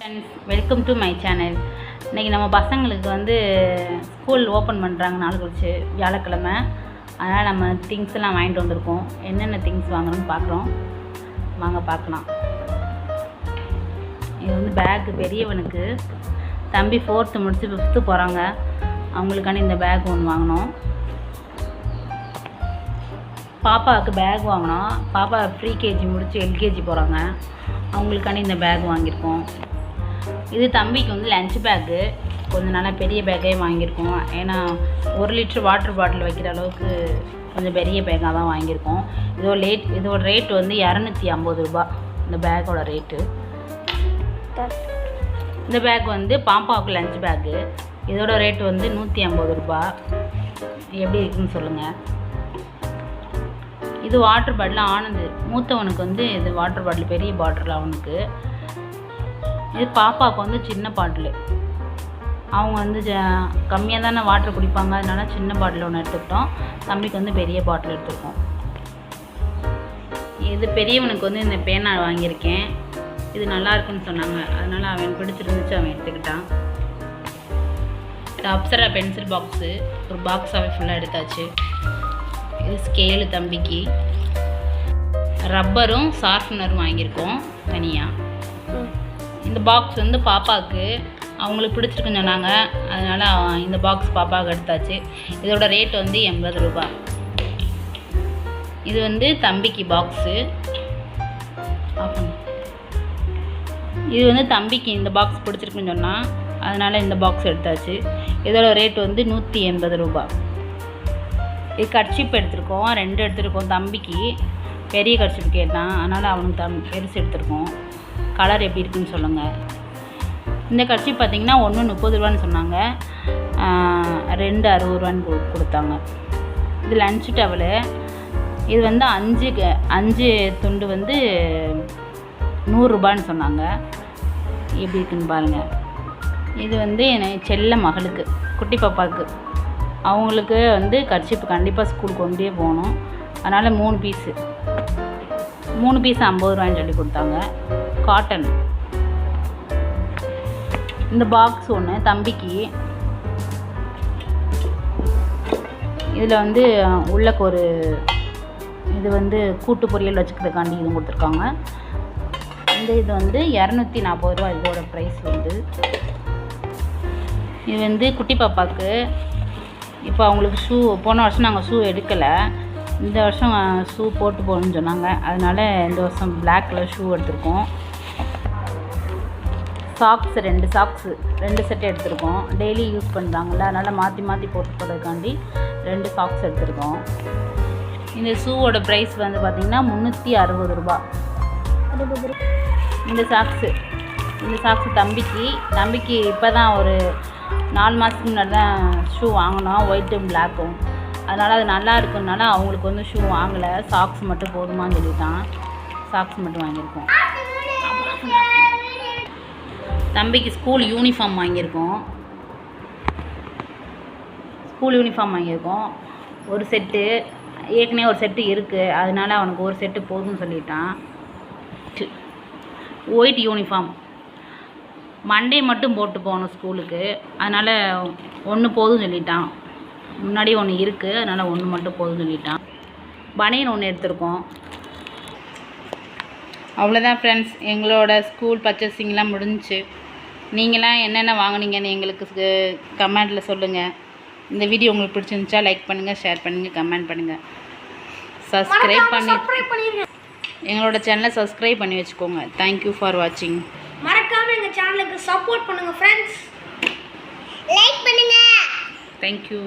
Friends, welcome to my channel. இன்றைக்கி நம்ம பசங்களுக்கு வந்து ஸ்கூல் ஓப்பன் பண்ணுறாங்க நாள் கழிச்சு வியாழக்கிழமை. அதனால் நம்ம திங்ஸ் எல்லாம் வாங்கிட்டு வந்திருக்கோம். என்னென்ன திங்ஸ் வாங்கணும்னு பார்க்குறோம், வாங்க பார்க்கலாம். இது வந்து பேக்கு பெரியவனுக்கு, தம்பி 4th முடிச்சு 5th போகிறாங்க, அவங்களுக்கான இந்த பேக் ஒன்று வாங்கினோம். பாப்பாவுக்கு பேக் வாங்கினோம். பாப்பா ப்ரீகேஜி முடிச்சு எல்கேஜி போகிறாங்க, அவங்களுக்கான இந்த பேக் வாங்கியிருக்கோம். இது தம்பிக்கு வந்து லஞ்ச் பேக்கு, கொஞ்சம் நல்லா பெரிய பேக்கே வாங்கியிருக்கோம். ஏன்னா 1 லிட்டர் வாட்டர் பாட்டில் வைக்கிற அளவுக்கு கொஞ்சம் பெரிய பேக்காக தான் வாங்கியிருக்கோம். இதோட ரேட் வந்து 250 ரூபா இந்த பேக்கோட ரேட்டு. இந்த பேக் வந்து பாப்பாவுக்கு லஞ்ச் பேக்கு, இதோட ரேட்டு வந்து 150 ரூபா. எப்படி இருக்குன்னு சொல்லுங்கள். இது வாட்டர் பாட்டில் ஆனது, மூத்தவனுக்கு வந்து இது வாட்டர் பாட்டில் பெரிய பாட்டில் அவனுக்கு. இது பாப்பாவுக்கு வந்து சின்ன பாட்டில், அவங்க வந்து கம்மியாக தானே வாட்டர் குடிப்பாங்க, அதனால சின்ன பாட்டில் ஒன்று எடுத்துக்கிட்டோம். தம்பிக்கு வந்து பெரிய பாட்டில் எடுத்துருக்கோம். இது பெரியவனுக்கு வந்து இந்த பேனா வாங்கியிருக்கேன். இது நல்லா இருக்குன்னு சொன்னாங்க, அதனால் அவன் பிடிச்சிருந்துச்சு, அவன் எடுத்துக்கிட்டான். இது அப்சரா பென்சில் பாக்ஸு, ஒரு பாக்ஸாகவே ஃபுல்லாக எடுத்தாச்சு. இது ஸ்கேலு தம்பிக்கு, ரப்பரும் ஷார்ப்னரும் வாங்கியிருக்கோம் தனியாக. இந்த பாக்ஸ் வந்து பாப்பாவுக்கு அவங்களுக்கு பிடிச்சிருக்குன்னு சொன்னாங்க, அதனால் இந்த பாக்ஸ் பாப்பாவுக்கு எடுத்தாச்சு. இதோட ரேட் வந்து 80 ரூபா. இது வந்து தம்பிக்கு பாக்ஸு. இது வந்து தம்பிக்கு இந்த பாக்ஸ் பிடிச்சிருக்குன்னு சொன்னால், அதனால் இந்த பாக்ஸ் எடுத்தாச்சு. இதோட ரேட் வந்து 180 ரூபா. இது கர்ச்சிப் எடுத்திருக்கோம், 2 எடுத்துருக்கோம். தம்பிக்கு பெரிய கர்ச்சிப் கேட்டான், அதனால் அவனுக்கு பெருசு எடுத்திருக்கோம். கலர் எப்படி இருக்குன்னு சொல்லுங்கள். இந்த கர்ச்சிப் பார்த்திங்கன்னா 1 30 ரூபான்னு சொன்னாங்க, 2 60 ரூபான்னு கொடுத்தாங்க. இது லன்ச் டவலு. இது வந்து 5 துண்டு வந்து 100 ரூபான்னு சொன்னாங்க. எப்படி இருக்குன்னு பாருங்கள். இது வந்து என் செல்ல மகளுக்கு, குட்டி பாப்பாவுக்கு, அவங்களுக்கு வந்து கர்ச்சிப் கண்டிப்பாக ஸ்கூலுக்கு கொண்டே போகணும், அதனால் 3 பீஸு 50 ரூபான்னு சொல்லி கொடுத்தாங்க. காட்டன். இந்த பாக்ஸ் ஒன்று தம்பிக்கு. இதில் வந்து உள்ளக்கு ஒரு இது வந்து கூட்டு பொரியல் வச்சுக்கிறதுக்காண்டி இது கொடுத்துருக்காங்க. இது வந்து 240 ரூபா இதோட ப்ரைஸ் வந்து. இது வந்து குட்டி பாப்பாவுக்கு. இப்போ அவங்களுக்கு ஷூ, போன வருஷம் நாங்கள் ஷூ எடுக்கலை, இந்த வருஷம் ஷூ போட்டு போகணுன்னு சொன்னாங்க, அதனால் இந்த வருஷம் பிளாக் கலர் ஷூ எடுத்திருக்கோம். சாக்ஸு 2 செட் எடுத்திருக்கோம். டெய்லி யூஸ் பண்ணுறாங்கல்ல, அதனால் மாற்றி போட்டு போடுறதுக்காண்டி 2 சாக்ஸ் எடுத்திருக்கோம். இந்த ஷூவோட ப்ரைஸ் வந்து பார்த்திங்கன்னா 360 ரூபா. இந்த சாக்ஸு தம்பிக்கு இப்போ தான் ஒரு 4 மாதத்துக்கு முன்னாடி தான் ஷூ வாங்கினோம், ஒயிட்டும் பிளாக்கும். அதனால் அது நல்லா இருக்குனால அவங்களுக்கு வந்து ஷூ வாங்கலை, சாக்ஸ் மட்டும் போதுமான்னு சொல்லிட்டான். சாக்ஸ் மட்டும் வாங்கியிருக்கோம். தம்பிக்கு ஸ்கூல் யூனிஃபார்ம் வாங்கியிருக்கோம். ஒரு செட்டு, ஏற்கனவே ஒரு செட்டு இருக்குது, அதனால் அவனுக்கு ஒரு செட்டு போதும்னு சொல்லிட்டான். ஒயிட் யூனிஃபார்ம் மண்டே மட்டும் போட்டு போகணும் ஸ்கூலுக்கு, அதனால் 1 போதும் சொல்லிட்டான். முன்னாடி 1 இருக்குது, அதனால் 1 மட்டும் போதும் சொல்லிட்டான். பனியன் 1 எடுத்திருக்கோம். அவ்வளோதான் ஃப்ரெண்ட்ஸ், எங்களோட ஸ்கூல் பர்ச்சேசிங்லாம் முடிஞ்சிச்சு. நீங்களாம் என்னென்ன வாங்குனீங்கன்னு எங்களுக்கு கமெண்ட்டில் சொல்லுங்கள். இந்த வீடியோ உங்களுக்கு பிடிச்சிருந்துச்சா லைக் பண்ணுங்கள், ஷேர் பண்ணுங்கள், கமெண்ட் பண்ணுங்கள். எங்களோட சேனலை சப்ஸ்கிரைப் பண்ணி வச்சுக்கோங்க. தேங்க்யூ ஃபார் வாட்சிங். மறக்காம எங்கள் சேனலுக்கு சப்போர்ட் பண்ணுங்கள் ஃப்ரெண்ட்ஸ். லைக் பண்ணுங்கள். தேங்க்யூ.